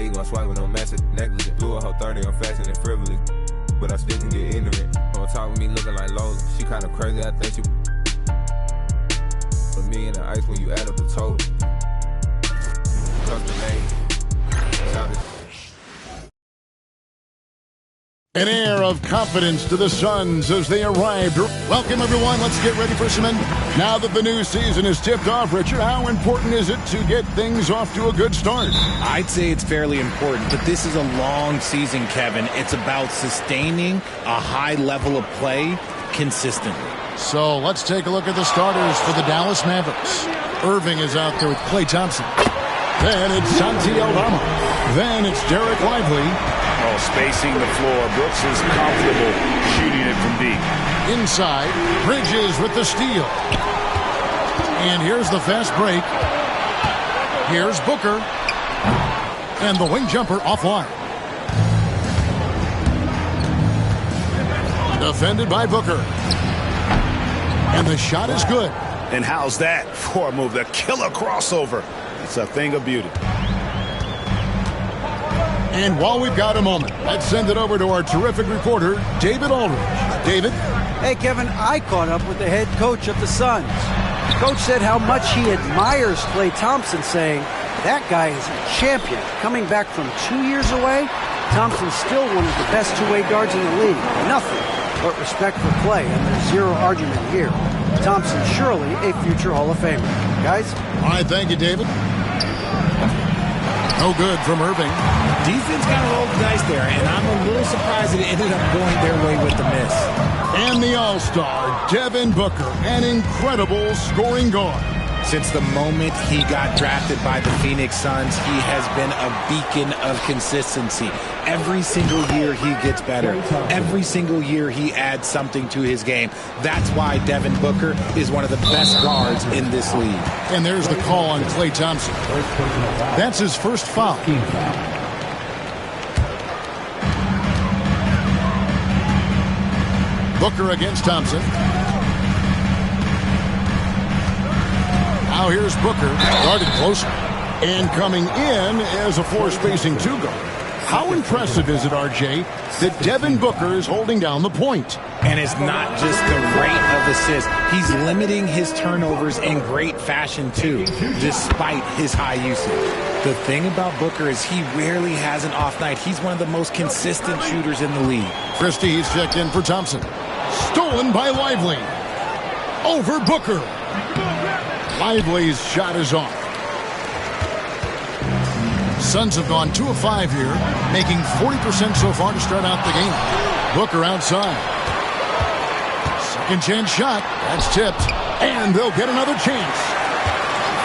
you gon' swipe with no message? Negligent. Blew a whole 30 on fashion and frivolous. But I still can get ignorant. Don't talk with me looking like Lola. She kinda crazy, I think she. For me in the ice when you add up the total. Custom made. An air of confidence to the Suns as they arrived. Welcome, everyone. Let's get ready for some. Now that the new season is tipped off, Richard, how important is it to get things off to a good start? I'd say it's fairly important, but this is a long season, Kevin. It's about sustaining a high level of play consistently. So let's take a look at the starters for the Dallas Mavericks. Irving is out there with Klay Thompson. Then it's Santi Aldama. Then it's Derek Lively. Oh, spacing the floor. Brooks is comfortable shooting it from deep. Inside, Bridges with the steal. And here's the fast break. Here's Booker. And the wing jumper offline. Defended by Booker. And the shot is good. And how's that for a move? The killer crossover. It's a thing of beauty. And while we've got a moment, let's send it over to our terrific reporter, David Aldridge. David? Hey, Kevin, I caught up with the head coach of the Suns. Coach said how much he admires Klay Thompson, saying, that guy is a champion. Coming back from 2 years away, Thompson's still one of the best two-way guards in the league. Nothing but respect for Klay, and there's zero argument here. Thompson surely a future Hall of Famer. Guys? All right, thank you, David. No good from Irving. Defense got a roll the dice there, and I'm a little surprised it ended up going their way with the miss. And the All-Star, Devin Booker, an incredible scoring guard. Since the moment he got drafted by the Phoenix Suns, he has been a beacon of consistency. Every single year he gets better. Every single year he adds something to his game. That's why Devin Booker is one of the best guards in this league. And there's the call on Klay Thompson. That's his first foul. Booker against Thompson. Now here's Booker, guarded closer. And coming in as a floor-spacing two-guard. How impressive is it, RJ, that Devin Booker is holding down the point? And it's not just the rate of assists. He's limiting his turnovers in great fashion, too, despite his high usage. The thing about Booker is he rarely has an off night. He's one of the most consistent shooters in the league. Christie's checked in for Thompson. Stolen by Lively. Over Booker. Lively's shot is off. Suns have gone 2 of 5 here, making 40% so far to start out the game. Booker outside. Second chance shot. That's tipped. And they'll get another chance.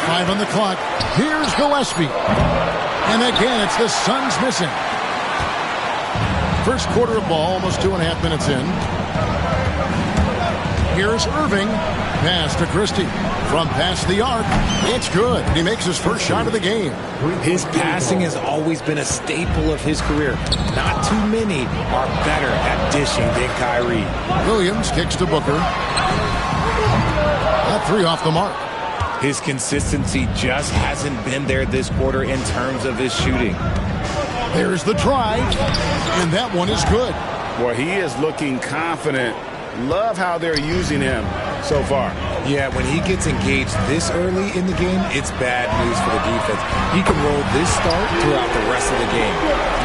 5 on the clock. Here's Gillespie. And again, it's the Suns missing. First quarter of ball, almost 2.5 minutes in. Here's Irving. Pass to Christie. From past the arc, it's good. He makes his first shot of the game. His passing has always been a staple of his career. Not too many are better at dishing than Kyrie. Williams kicks to Booker. That 3 off the mark. His consistency just hasn't been there this quarter in terms of his shooting. There's the try, and that one is good. Well, he is looking confident. Love how they're using him so far. Yeah, when he gets engaged this early in the game, it's bad news for the defense. He can roll this start throughout the rest of the game.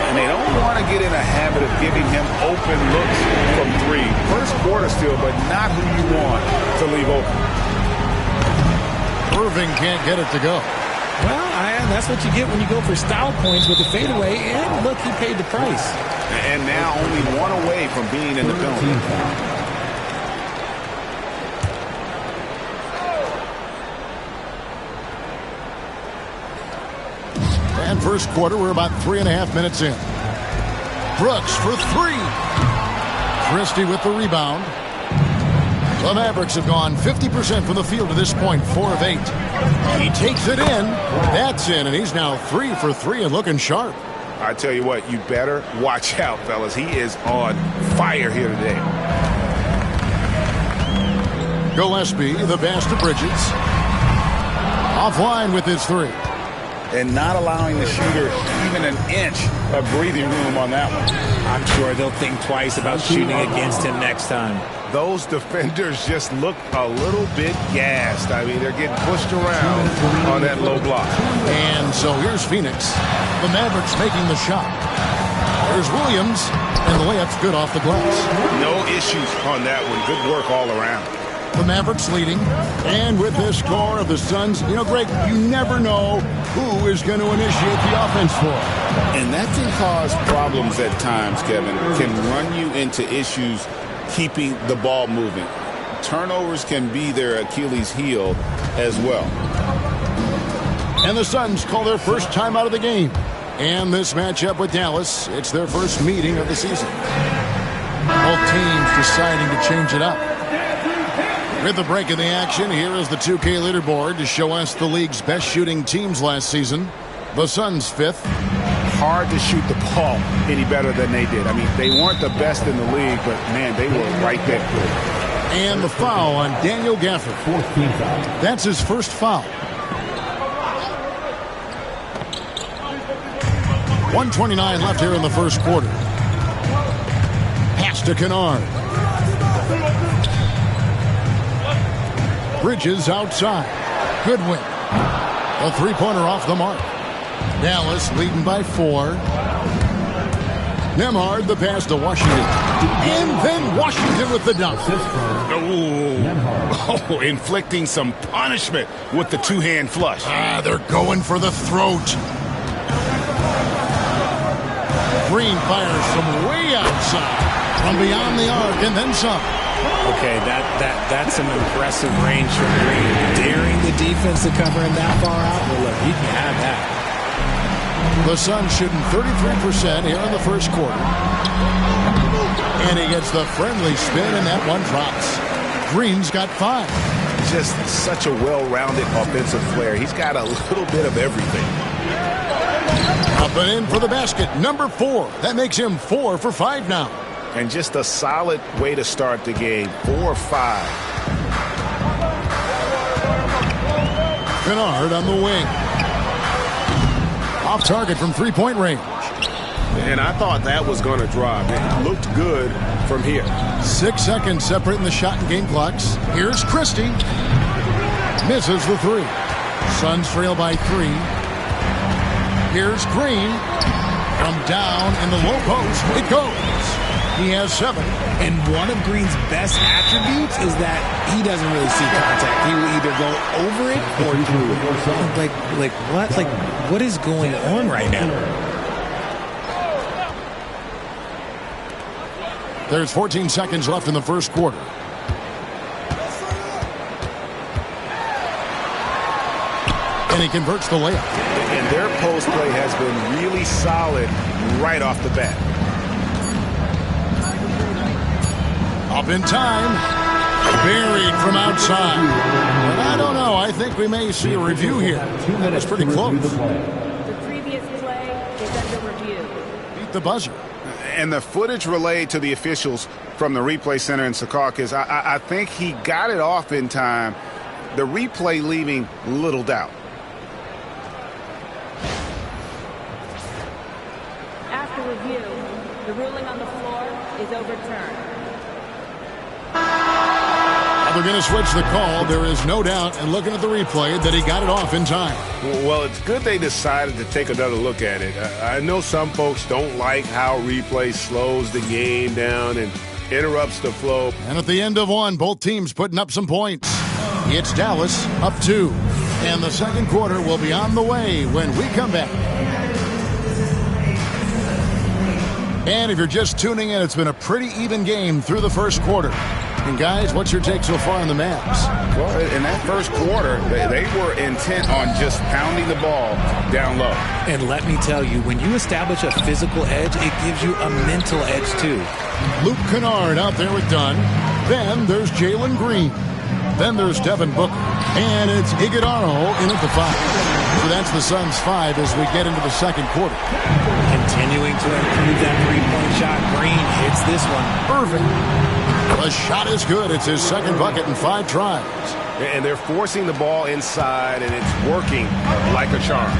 And they don't want to get in a habit of giving him open looks from 3. First quarter still, but not who you want to leave open. Irving can't get it to go. Well, that's what you get when you go for style points with the fadeaway. And look, he paid the price. And now only 1 away from being in the penalty. And first quarter, we're about 3.5 minutes in. Brooks for 3. Christie with the rebound. The Mavericks have gone 50% from the field to this point, 4 of 8. He takes it in. That's in, and he's now 3 for 3 and looking sharp. I tell you what, you better watch out, fellas. He is on fire here today. Gillespie, the pass to Bridges. Offline with his 3. and not allowing the shooter even an inch of breathing room on that one. I'm sure they'll think twice about shooting against him next time. Those defenders just look a little bit gassed. I mean, they're getting pushed around on that low block. And so here's Phoenix. The Mavericks making the shot. There's Williams, and the layup's good off the glass. No issues on that one. Good work all around. The Mavericks leading. And with this score of the Suns, you know, Greg, you never know who is going to initiate the offense for. And that can cause problems at times, Kevin. Can run you into issues keeping the ball moving. Turnovers can be their Achilles heel as well. And the Suns call their first time out of the game. And this matchup with Dallas, it's their first meeting of the season. Both teams deciding to change it up. With the break in the action, here is the 2K leaderboard to show us the league's best shooting teams last season. The Suns 5th. Hard to shoot the ball any better than they did. I mean, they weren't the best in the league, but, man, they were right there. And the foul on Daniel Gafford. That's his first foul. 1:29 left here in the first quarter. Pass to Kennard. Bridges outside. Goodwin. A three-pointer off the mark. Dallas leading by 4. Nembhard, the pass to Washington. And then Washington with the dunk. Oh, inflicting some punishment with the two-hand flush. They're going for the throat. Green fires from way outside, from beyond the arc, and then some. Okay, that's some impressive range from Green. Daring the defense to cover him that far out. Well, look, he can have that. The Suns shooting 33% here in the first quarter. And he gets the friendly spin, and that one drops. Green's got 5. Just such a well-rounded offensive player. He's got a little bit of everything. Up and in for the basket, number 4. That makes him 4 for 5 now. And just a solid way to start the game. 4 or 5. Kennard on the wing. Off target from three-point range. And I thought that was going to drop. It looked good from here. 6 seconds separating the shot and game clocks. Here's Christie. Misses the 3. Suns trail by 3. Here's Green. From down in the low post, it goes. He has 7. And one of Green's best attributes is that he doesn't really see contact. He will either go over it or through it. Like what? Like, what is going on right now? There's 14 seconds left in the first quarter. And he converts the layup. And their post play has been really solid right off the bat. Up in time. Buried from outside. And I don't know. I think we may see a review here. That was pretty close. The previous play is under review. Beat the buzzer. And the footage relayed to the officials from the replay center in Secaucus, I think he got it off in time. The replay leaving little doubt. After review, the ruling on the floor is overturned. They're going to switch the call. There is no doubt, and looking at the replay, that he got it off in time. Well, it's good they decided to take another look at it. I know some folks don't like how replay slows the game down and interrupts the flow. And at the end of 1, both teams putting up some points. It's Dallas up 2. And the second quarter will be on the way when we come back. And if you're just tuning in, it's been a pretty even game through the first quarter. And guys, what's your take so far on the Mavs? Well, in that first quarter, they were intent on just pounding the ball down low. And let me tell you, when you establish a physical edge, it gives you a mental edge too. Luke Kennard out there with Dunn. Then there's Jalen Green. Then there's Devin Booker. And it's Iguodala in at the 5. So that's the Suns' 5 as we get into the second quarter. Continuing to improve that three-point shot. Green hits this one. Irving. The shot is good. It's his second bucket in 5 tries. And they're forcing the ball inside, and it's working like a charm.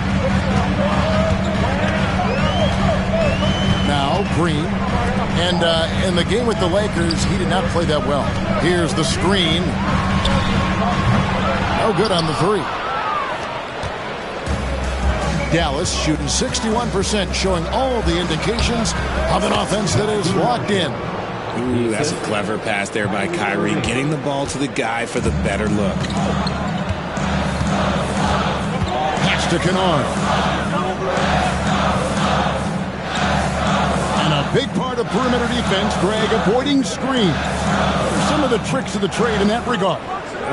Now Green. And in the game with the Lakers, he did not play that well. Here's the screen. No good on the three. Dallas shooting 61%, showing all the indications of an offense that is locked in. Ooh, that's a clever pass there by Kyrie, getting the ball to the guy for the better look. Pass to Kennard. And a big part of perimeter defense, Greg, avoiding screens. Some of the tricks of the trade in that regard.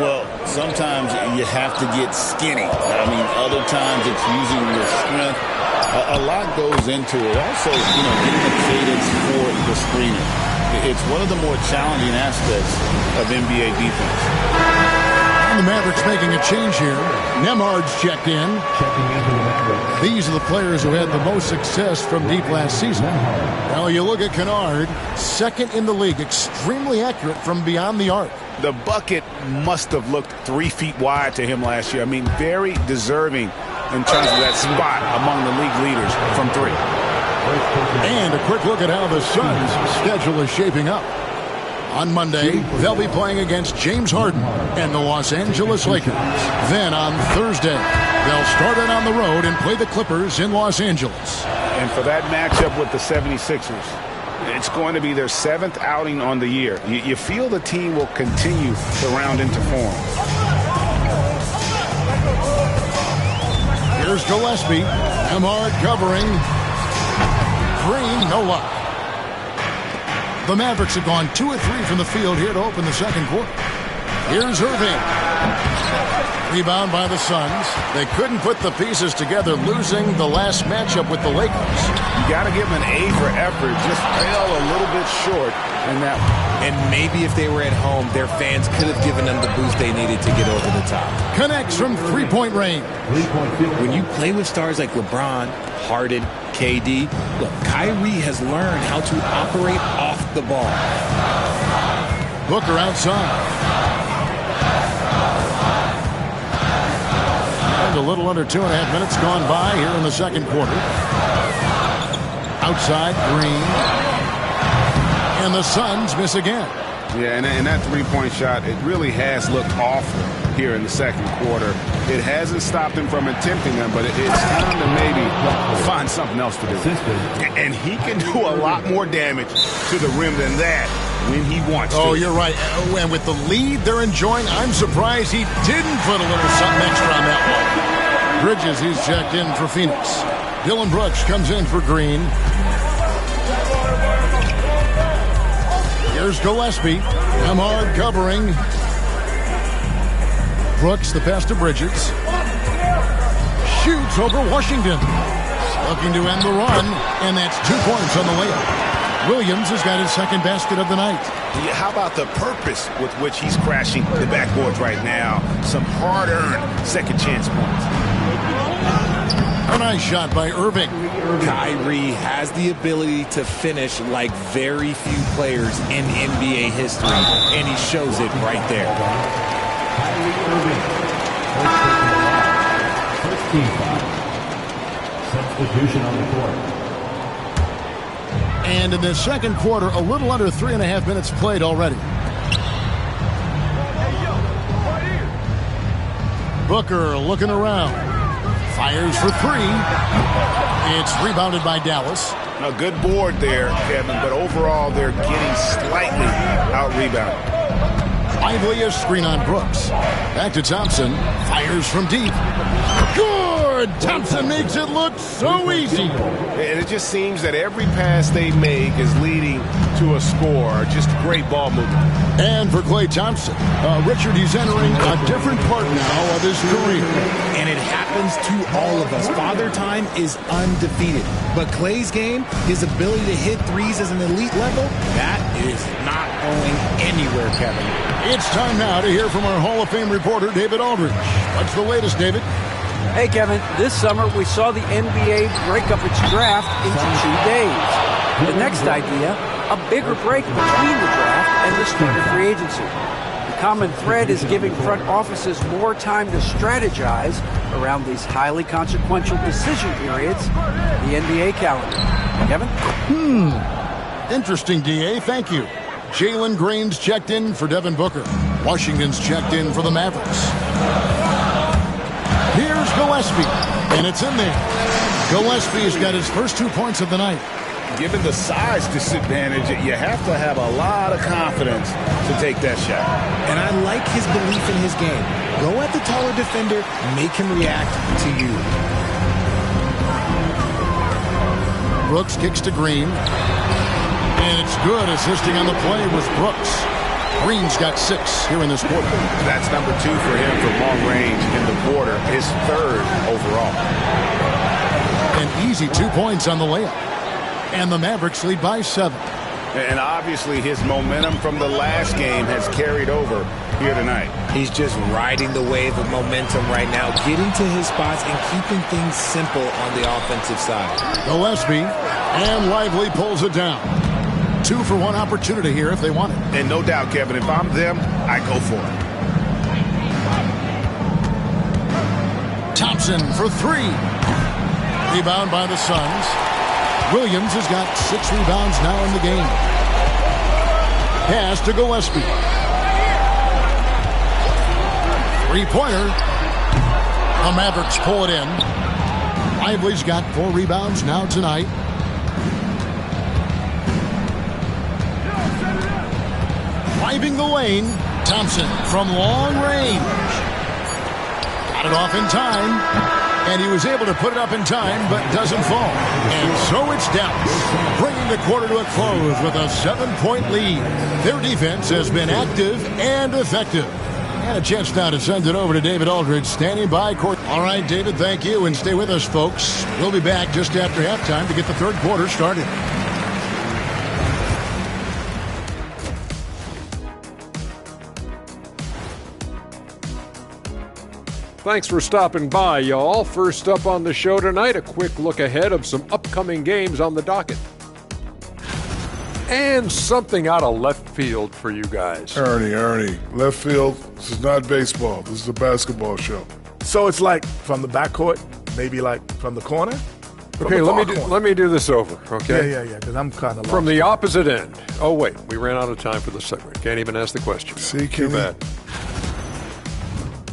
Well, sometimes you have to get skinny. I mean, other times it's using your strength. A lot goes into it. Also, getting a cadence for the screening. It's one of the more challenging aspects of NBA defense. And the Mavericks making a change here. Nembhard's checked in. These are the players who had the most success from deep last season. Well, you look at Kennard, second in the league, extremely accurate from beyond the arc. The bucket must have looked 3 feet wide to him last year. I mean, very deserving in terms of that spot among the league leaders from three. And a quick look at how the Suns' schedule is shaping up. On Monday, they'll be playing against James Harden and the Los Angeles Lakers. Then on Thursday, they'll start it on the road and play the Clippers in Los Angeles. And for that matchup with the 76ers, it's going to be their 7th outing on the year. You feel the team will continue to round into form. Here's Gillespie. Nembhard covering. Green, no luck. The Mavericks have gone 2 of 3 from the field here to open the second quarter. Here's Irving. Rebound by the Suns. They couldn't put the pieces together, losing the last matchup with the Lakers. You got to give them an A for effort. Just fell a little bit short in that one. And maybe if they were at home, their fans could have given them the boost they needed to get over the top. Connects from three-point range. When you play with stars like LeBron, Harden, KD, look, Kyrie has learned how to operate off the ball. Booker outside. And a little under 2.5 minutes gone by here in the second quarter. Outside, Green. And the Suns miss again. Yeah, and that three-point shot, it really has looked awful here in the second quarter. It hasn't stopped him from attempting them, but it's time to maybe find something else to do. And he can do a lot more damage to the rim than that when he wants to. Oh, you're right. And with the lead they're enjoying, I'm surprised he didn't put a little something extra on that one. Bridges, he's checked in for Phoenix. Dylan Brooks comes in for Green. Here's Gillespie. Nembhard covering. Brooks, the pass to Bridges. Shoots over Washington. Looking to end the run, and that's 2 points on the layup. Williams has got his second basket of the night. Yeah, how about the purpose with which he's crashing the backboards right now? Some hard-earned second chance points. A nice shot by Irving. Kyrie has the ability to finish like very few players in NBA history, and he shows it right there. Kyrie Irving. First team foul. Substitution on the court. And in the second quarter, a little under 3.5 minutes played already. Booker looking around. Fires for three. It's rebounded by Dallas. A good board there, Kevin, but overall they're getting slightly out-rebounded. Lively a screen on Brooks. Back to Thompson. Fires from deep. Good! Thompson makes it look so easy. And it just seems that every pass they make is leading to a score. Just great ball movement. And for Klay Thompson, Richard, he's entering a different part now of his career. And it happens to all of us. Father Time is undefeated. But Klay's game, his ability to hit threes as an elite level, that is not going anywhere, Kevin. It's time now to hear from our Hall of Fame reporter, David Aldridge. What's the latest, David? Hey, Kevin, this summer we saw the NBA break up its draft into 2 days. The next idea, a bigger break between the draft and the start of free agency. The common thread is giving front offices more time to strategize around these highly consequential decision periods in the NBA calendar. Kevin? Interesting, D.A. Thank you. Jalen Green's checked in for Devin Booker. Washington's checked in for the Mavericks. Here's Gillespie, and it's in there. Gillespie's got his first 2 points of the night. Given the size disadvantage, you have to have a lot of confidence to take that shot. And I like his belief in his game. Go at the taller defender, make him react to you. Brooks kicks to Green. And it's good, assisting on the play was Brooks. Green's got 6 here in this quarter. That's number 2 for him from long range in the quarter, his 3rd overall. An easy 2 points on the layup. And the Mavericks lead by 7. And obviously his momentum from the last game has carried over here tonight. He's just riding the wave of momentum right now, getting to his spots and keeping things simple on the offensive side. Gillespie, and Lively pulls it down. 2 for 1 opportunity here if they want it. And no doubt, Kevin, if I'm them, I go for it. Thompson for 3. Rebound by the Suns. Williams has got 6 rebounds now in the game. Pass to Gillespie. 3-pointer. The Mavericks pull it in. Lively's got 4 rebounds now tonight. Driving the lane. Thompson from long range. Got it off in time. And he was able to put it up in time, but doesn't fall. And so it's Dallas, bringing the quarter to a close with a 7-point lead. Their defense has been active and effective. And a chance now to send it over to David Aldridge, standing by court. All right, David, thank you, and stay with us, folks. We'll be back just after halftime to get the third quarter started. Thanks for stopping by, y'all. First up on the show tonight, a quick look ahead of some upcoming games on the docket. And something out of left field for you guys. Ernie, left field, this is not baseball. This is a basketball show. So it's like from the backcourt, maybe like from the corner? Okay, let me do this over, okay? Yeah, because I'm kind of lost. From the opposite end. Oh, wait, we ran out of time for the segment. Can't even ask the question. See, Too bad.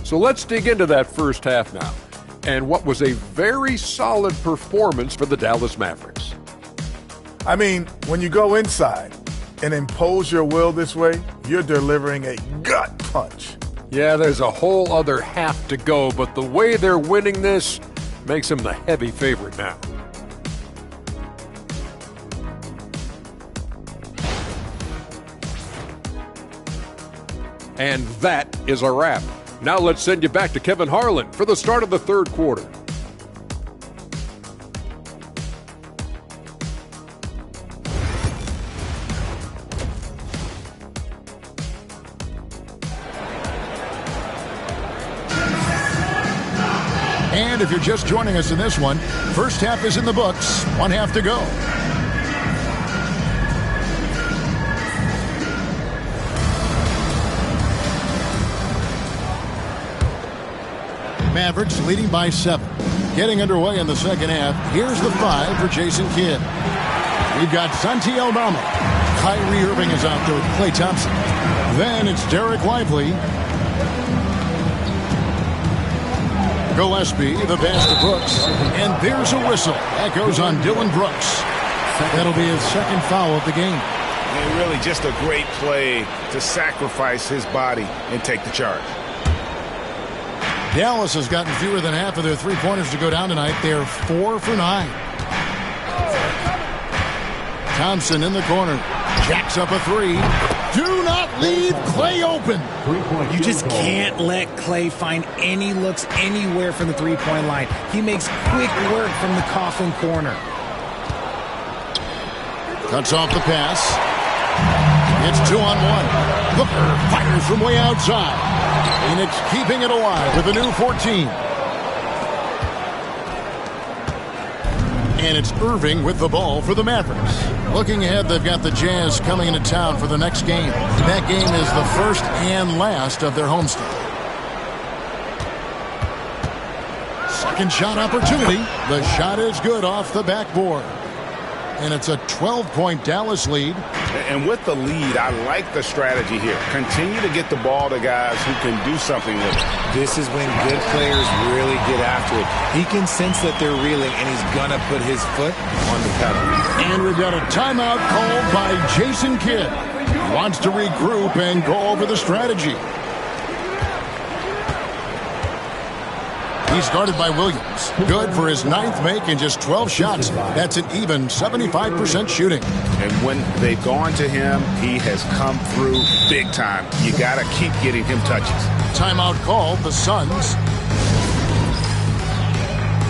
So let's dig into that first half now, and what was a very solid performance for the Dallas Mavericks. I mean, when you go inside and impose your will this way, you're delivering a gut punch. Yeah, there's a whole other half to go, but the way they're winning this makes them the heavy favorite now. And that is a wrap. Now let's send you back to Kevin Harlan for the start of the third quarter. And if you're just joining us in this one, first half is in the books, 1 half to go. Mavericks leading by 7. Getting underway in the second half. Here's the 5 for Jason Kidd. We've got Santi Aldama. Kyrie Irving is out there with Klay Thompson. Then it's Derek Lively. Gillespie, the pass to Brooks. And there's a whistle. That goes on Dylan Brooks. That'll be his second foul of the game. And really just a great play to sacrifice his body and take the charge. Dallas has gotten fewer than half of their three-pointers to go down tonight. They're 4 for 9. Thompson in the corner. Jacks up a 3. Do not leave Klay open. You just can't let Klay find any looks anywhere from the three-point line. He makes quick work from the coffin corner. Cuts off the pass. It's 2-on-1. Booker fires from way outside. Phoenix keeping it alive with a new 14. And it's Irving with the ball for the Mavericks. Looking ahead, they've got the Jazz coming into town for the next game. That game is the first and last of their homestand. Second shot opportunity. The shot is good off the backboard. And it's a 12-point Dallas lead. And with the lead, I like the strategy here. Continue to get the ball to guys who can do something with it. This is when good players really get after it. He can sense that they're reeling, and he's going to put his foot on the pedal. And we've got a timeout called by Jason Kidd. He wants to regroup and go over the strategy. He's guarded by Williams. Good for his 9th make in just 12 shots. That's an even 75% shooting. And when they've gone to him, he has come through big time. You got to keep getting him touches. Timeout called, the Suns.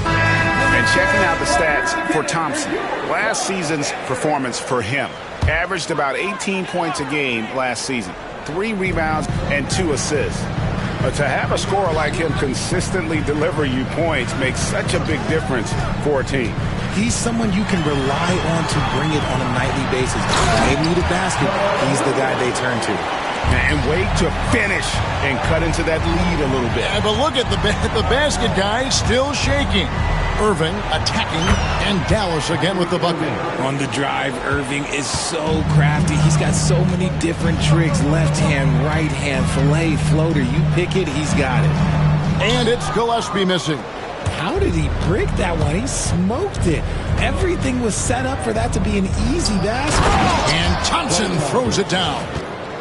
And checking out the stats for Thompson. Last season's performance for him averaged about 18 points a game last season. 3 rebounds and 2 assists. But to have a scorer like him consistently deliver you points makes such a big difference for a team. He's someone you can rely on to bring it on a nightly basis. They need a basket. He's the guy they turn to. And wait to finish and cut into that lead a little bit. Yeah, but look at the basket guy still shaking. Irving attacking, and Dallas again with the bucket. On the drive, Irving is so crafty. He's got so many different tricks. Left hand, right hand, fillet, floater. You pick it, he's got it. And it's Gillespie missing. How did he break that one? He smoked it. Everything was set up for that to be an easy basket. And Thompson throws it down.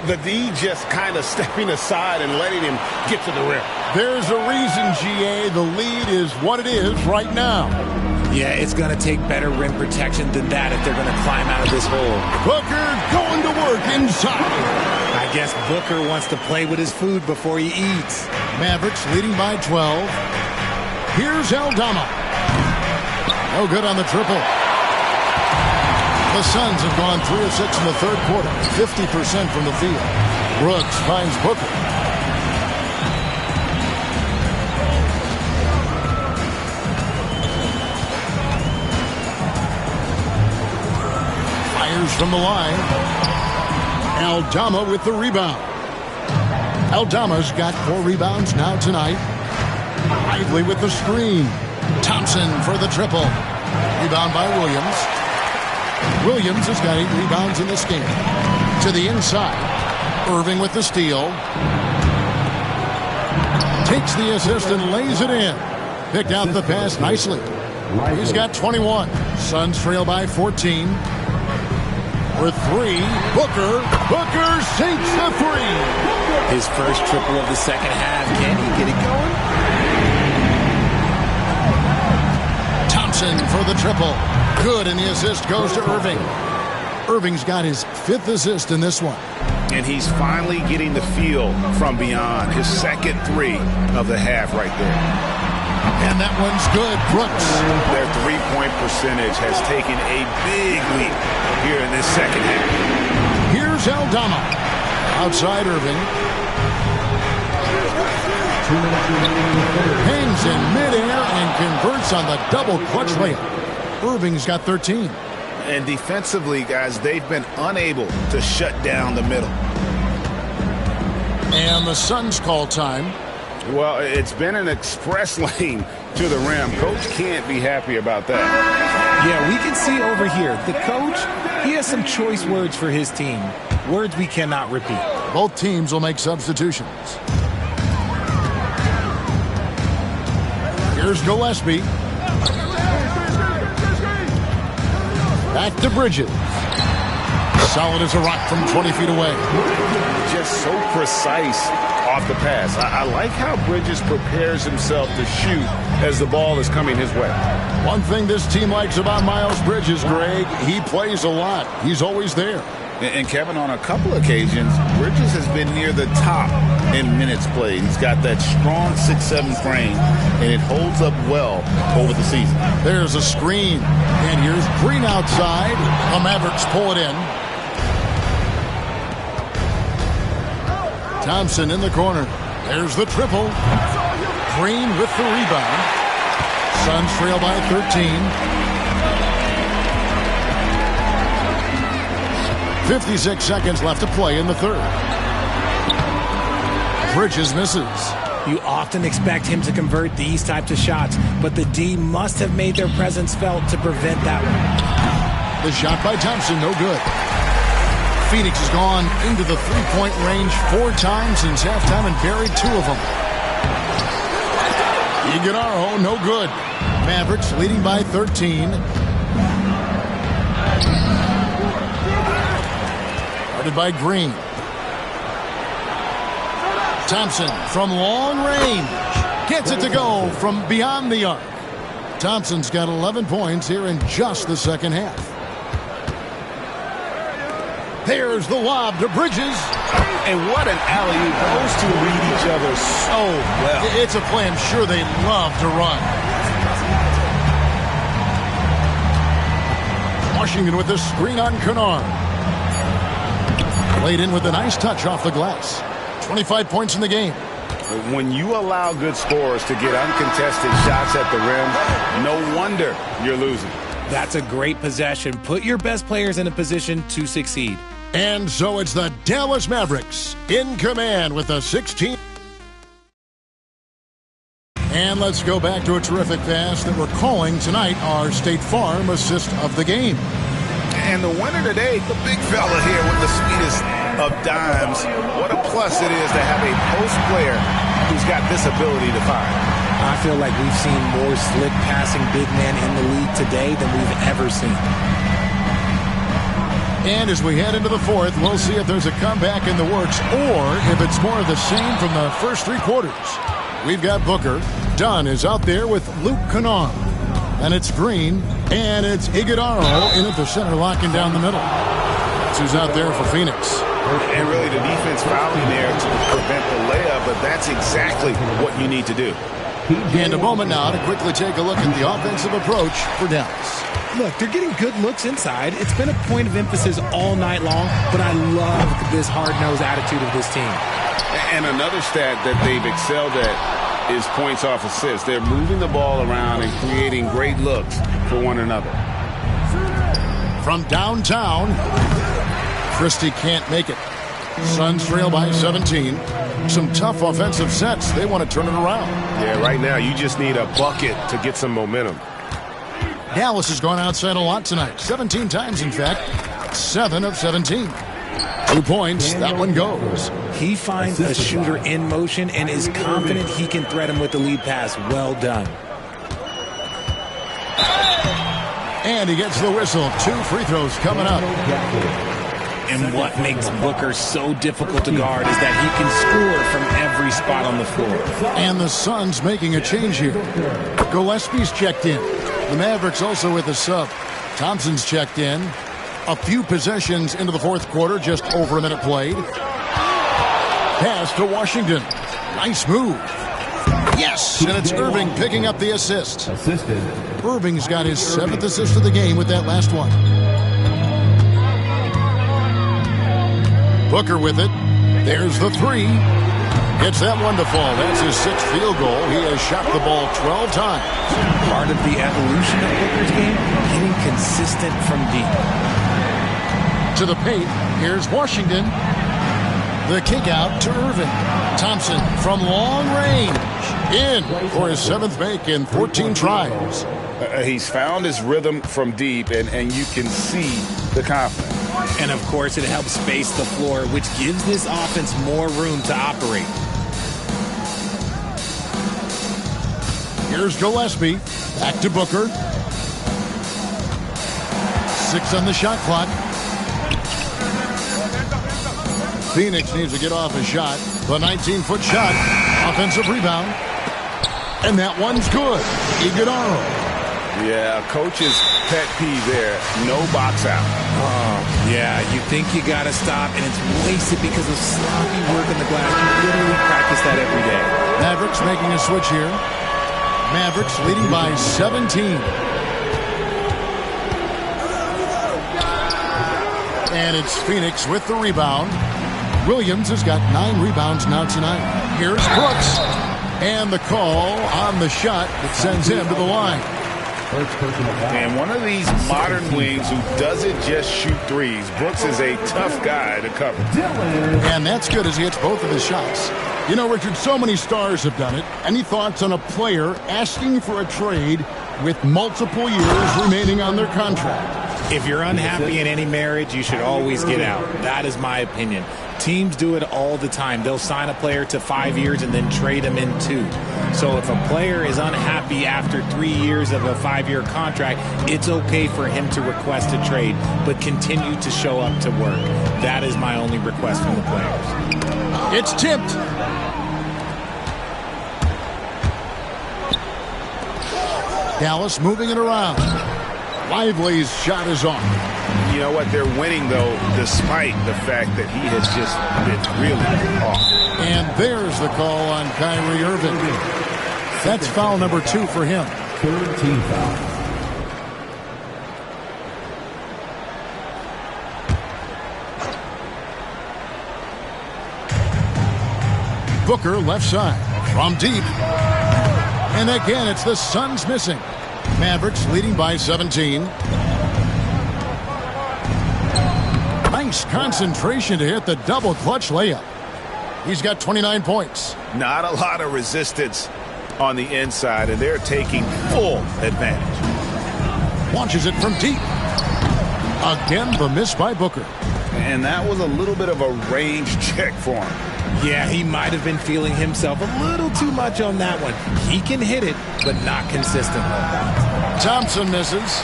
The D just kind of stepping aside and letting him get to the rim. There's a reason, GA, the lead is what it is right now. Yeah, it's going to take better rim protection than that if they're going to climb out of this hole. Booker going to work inside. I guess Booker wants to play with his food before he eats. Mavericks leading by 12. Here's Aldama. No good on the triple. The Suns have gone 3 of 6 in the third quarter, 50% from the field. Brooks finds Booker. Fires from the line. Aldama with the rebound. Aldama's got 4 rebounds now tonight. Lively with the screen. Thompson for the triple. Rebound by Williams. Williams has got 8 rebounds in this game. To the inside. Irving with the steal. Takes the assist and lays it in. Picked out the pass nicely. He's got 21. Suns trail by 14. For 3. Booker. Booker sinks the 3. His first triple of the second half. Can he get it going? Thompson for the triple. Good, and the assist goes to Irving. Irving's got his 5th assist in this one. And he's finally getting the feel from beyond. His second 3 of the half right there. And that one's good. Brooks. Their 3-point percentage has taken a big leap here in this second half. Here's Aldama. Outside Irving. Hangs in midair and converts on the double clutch layup. Irving's got 13. And defensively, guys, they've been unable to shut down the middle. And the Suns call time. Well, it's been an express lane to the rim. Coach can't be happy about that. Yeah, we can see over here. The coach, he has some choice words for his team. Words we cannot repeat. Both teams will make substitutions. Here's Gillespie. Back to Bridges. Solid as a rock from 20 feet away. Just so precise off the pass. I like how Bridges prepares himself to shoot as the ball is coming his way. One thing this team likes about Miles Bridges, Greg, he plays a lot. He's always there. And Kevin, on a couple occasions, Bridges has been near the top in minutes played. He's got that strong 6'7" frame, and it holds up well over the season. There's a screen, and here's Green outside. The Mavericks pull it in. Thompson in the corner. There's the triple. Green with the rebound. Suns trail by 13. 56 seconds left to play in the third. Bridges misses. You often expect him to convert these types of shots, but the D must have made their presence felt to prevent that one. The shot by Thompson, no good. Phoenix has gone into the three-point range 4 times since halftime and buried 2 of them. Iguodala, no good. Mavericks leading by 13. Guarded by Green. Thompson from long range. Gets it to go from beyond the arc. Thompson's got 11 points here in just the second half. There's the lob to Bridges. And what an alley-oop. Those two read each other so well. It's a play I'm sure they love to run. Washington with the screen on Kennard. Played in with a nice touch off the glass. 25 points in the game. When you allow good scorers to get uncontested shots at the rim, no wonder you're losing. That's a great possession. Put your best players in a position to succeed. And so it's the Dallas Mavericks in command with a 16. And let's go back to a terrific pass that we're calling tonight our State Farm assist of the game. And the winner today, the big fella here with the sweetest of dimes. What a plus it is to have a post player who's got this ability to find. I feel like we've seen more slick passing big men in the league today than we've ever seen. And as we head into the fourth, we'll see if there's a comeback in the works or if it's more of the same from the first 3 quarters. We've got Booker. Dunn is out there with Luke Kennard. And it's Green. And it's Iguodala in at the center, locking down the middle. That's who's out there for Phoenix. And really the defense fouling there to prevent the layup, but that's exactly what you need to do. And a moment now to quickly take a look at the offensive approach for Dallas. Look, they're getting good looks inside. It's been a point of emphasis all night long, but I love this hard-nosed attitude of this team. And another stat that they've excelled at is points off assists. They're moving the ball around and creating great looks for one another. From downtown, Christie can't make it. Suns trail by 17. Some tough offensive sets. They want to turn it around. Yeah, right now you just need a bucket to get some momentum. Dallas has gone outside a lot tonight. 17 times, in fact. 7 of 17. 2 points. That one goes. He finds a shooter in motion and is confident he can threat him with the lead pass. Well done. And he gets the whistle. 2 free throws coming up. And what makes Booker so difficult to guard is that he can score from every spot on the floor. And the Suns making a change here. Gillespie's checked in. The Mavericks also with a sub. Thompson's checked in. A few possessions into the fourth quarter, just over a minute played. Pass to Washington. Nice move. Yes, and it's Irving picking up the assist. Irving's got his 7th assist of the game with that last one. Booker with it. There's the 3. Gets that one to fall. That's his 6th field goal. He has shot the ball 12 times. Part of the evolution of Booker's game, getting consistent from deep. To the paint, here's Washington. The kick out to Irving. Thompson from long range. In for his 7th make in 14 tries. He's found his rhythm from deep, and you can see the confidence. And, of course, it helps space the floor, which gives this offense more room to operate. Here's Gillespie. Back to Booker. 6 on the shot clock. Phoenix needs to get off a shot. The 19-foot shot. Offensive rebound. And that one's good. Iguodala. Yeah, coach's pet peeve there. No box out. Oh, yeah, you think you got to stop, and it's wasted because of sloppy work on the glass. You literally practice that every day. Mavericks making a switch here. Mavericks leading by 17. And it's Phoenix with the rebound. Williams has got 9 rebounds now tonight. Here's Brooks. And the call on the shot that sends him to the line. And one of these modern wings who doesn't just shoot threes. Brooks is a tough guy to cover. And that's good as he hits both of his shots. You know, Richard, so many stars have done it. Any thoughts on a player asking for a trade with multiple years remaining on their contract? If you're unhappy in any marriage, you should always get out. That is my opinion. Teams do it all the time. They'll sign a player to 5 years and then trade him in 2. So if a player is unhappy after 3 years of a 5-year contract, it's okay for him to request a trade, but continue to show up to work. That is my only request from the players. It's tipped. Dallas moving it around. Lively's shot is off. You know what? They're winning, though, despite the fact that he has just been really off. And there's the call on Kyrie Irving. That's foul number 2 for him. Third team foul. Booker left side from deep. And again, it's the Suns missing. Mavericks leading by 17. Nice concentration to hit the double clutch layup. He's got 29 points. Not a lot of resistance on the inside, and they're taking full advantage. Launches it from deep. Again, the miss by Booker. And that was a little bit of a range check for him. Yeah, he might have been feeling himself a little too much on that one. He can hit it, but not consistently. Thompson misses.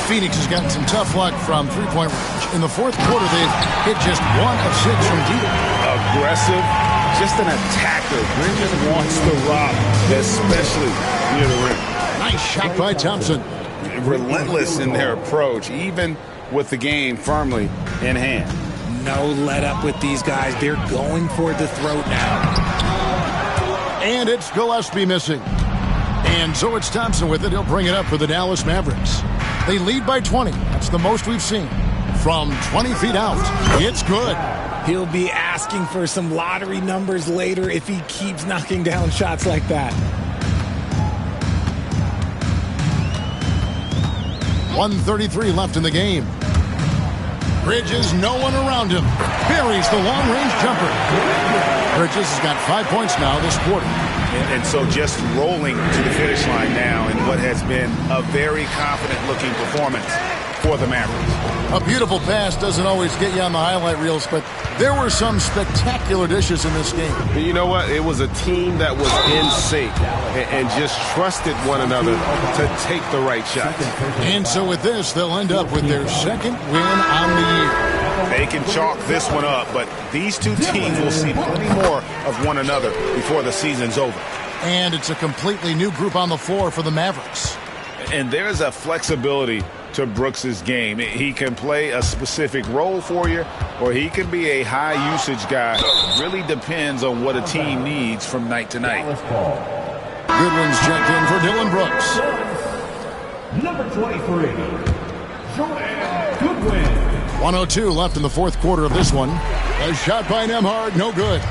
Phoenix has gotten some tough luck from three-point range. In the fourth quarter, they've hit just 1 of 6 from deep. Aggressive, just an attacker. Bridges wants to rock, especially near the rim. Nice shot by Thompson. Relentless in their approach, even with the game firmly in hand. No let up with these guys. They're going for the throat now. And it's Gillespie missing. And so it's Thompson with it. He'll bring it up for the Dallas Mavericks. They lead by 20. That's the most we've seen. From 20 feet out, it's good. He'll be asking for some lottery numbers later if he keeps knocking down shots like that. 1:33 left in the game. Bridges, no one around him. Buries the long-range jumper. Bridges has got 5 points now this quarter. And so just rolling to the finish line now in what has been a very confident-looking performance for the Mavericks. A beautiful pass doesn't always get you on the highlight reels, but there were some spectacular dishes in this game. You know what? It was a team that was in sync and just trusted one another to take the right shot. And so with this, they'll end up with their second win on the year. They can chalk this one up, but these two teams will see plenty more of one another before the season's over. And it's a completely new group on the floor for the Mavericks. And there's a flexibility to Brooks's game. He can play a specific role for you, or he can be a high-usage guy. Really depends on what a team needs from night to night. Goodwin's checked in for Dylan Brooks. Number 23, Joel Goodwin. 1:02 left in the fourth quarter of this one. A shot by Nembhard, no good.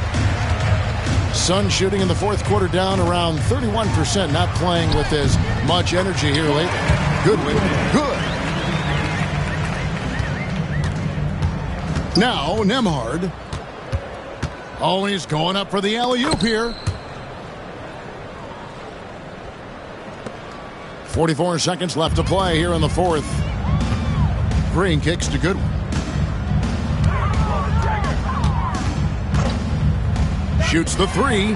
Suns shooting in the fourth quarter down around 31%, not playing with as much energy here lately. Goodwin, good. Now Nembhard. Oh, he's going up for the alley-oop here. 44 seconds left to play here in the fourth. Green kicks to Goodwin. Shoots the three.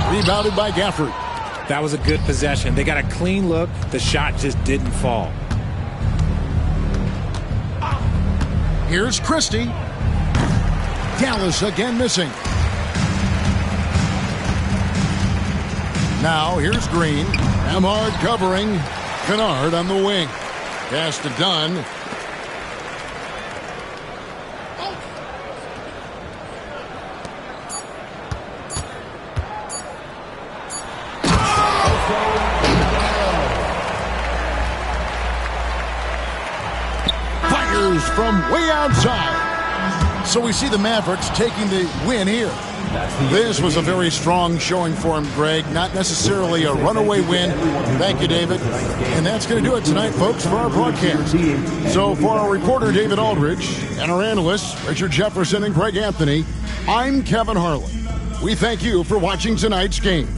Rebounded by Gafford. That was a good possession. They got a clean look. The shot just didn't fall. Here's Christie. Dallas again missing. Now here's Green. Nembhard covering. Kennard on the wing. Pass to Dunn. Fires from way outside. So we see the Mavericks taking the win here. This was a very strong showing for him, Greg. Not necessarily a runaway win. Thank you, David. And that's going to do it tonight, folks, for our broadcast. So for our reporter, David Aldridge, and our analysts, Richard Jefferson and Greg Anthony, I'm Kevin Harlan. We thank you for watching tonight's game.